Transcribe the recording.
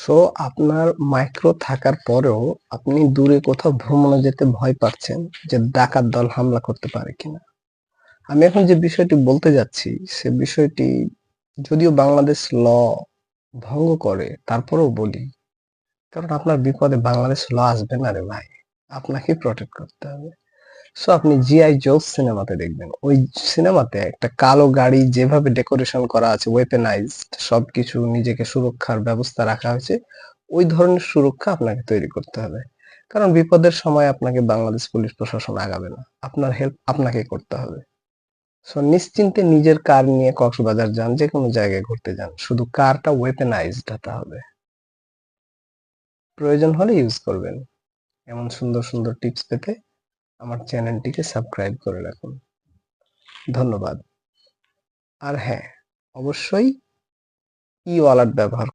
So আপনার micro থাকার পরেও আপনি দূরে কোথাও ভ্রমণে যেতে ভয় পাচ্ছেন যে ডাকাত দল হামলা করতে পারে কিনা। আমি এখন যে বিষয়টি বলতে যাচ্ছি সে বিষয়টি যদিও বাংলাদেশ ল ভঙ্গ করে তারপরেও বলি, কারণ আপনার বিপদে বাংলাদেশ ল আসবে না রে ভাই, আপনাকেই প্রটেক্ট করতে হবে। সো আপনি জিআই জোস সিনেমাতে দেখবেন, ওই সিনেমাতে একটা কালো গাড়ি যেভাবে ডেকোরেশন করা আছে, ওয়েপেনাইজড সবকিছু, নিজেকে সুরক্ষার ব্যবস্থা রাখা হয়েছে, ওই ধরনের সুরক্ষা আপনাকে তৈরি করতে হবে। কারণ বিপদের সময় আপনাকে বাংলাদেশ পুলিশ প্রশাসন আগাবে না, আপনার হেল্প আপনাকে করতে হবে। সো নিশ্চিন্তে নিজের কার নিয়ে কক্সবাজার যান, যে কোনো জায়গায় ঘুরতে যান, শুধু কারটা ওয়েপেনাইজড হতে হবে। প্রয়োজন হলে ইউজ করবেন। এমন সুন্দর সুন্দর টিপস পেতে আমার চ্যানেলটিকে সাবস্ক্রাইব করে রাখুন। ধন্যবাদ। আর হ্যাঁ, অবশ্যই ই ওয়ালেট ব্যবহার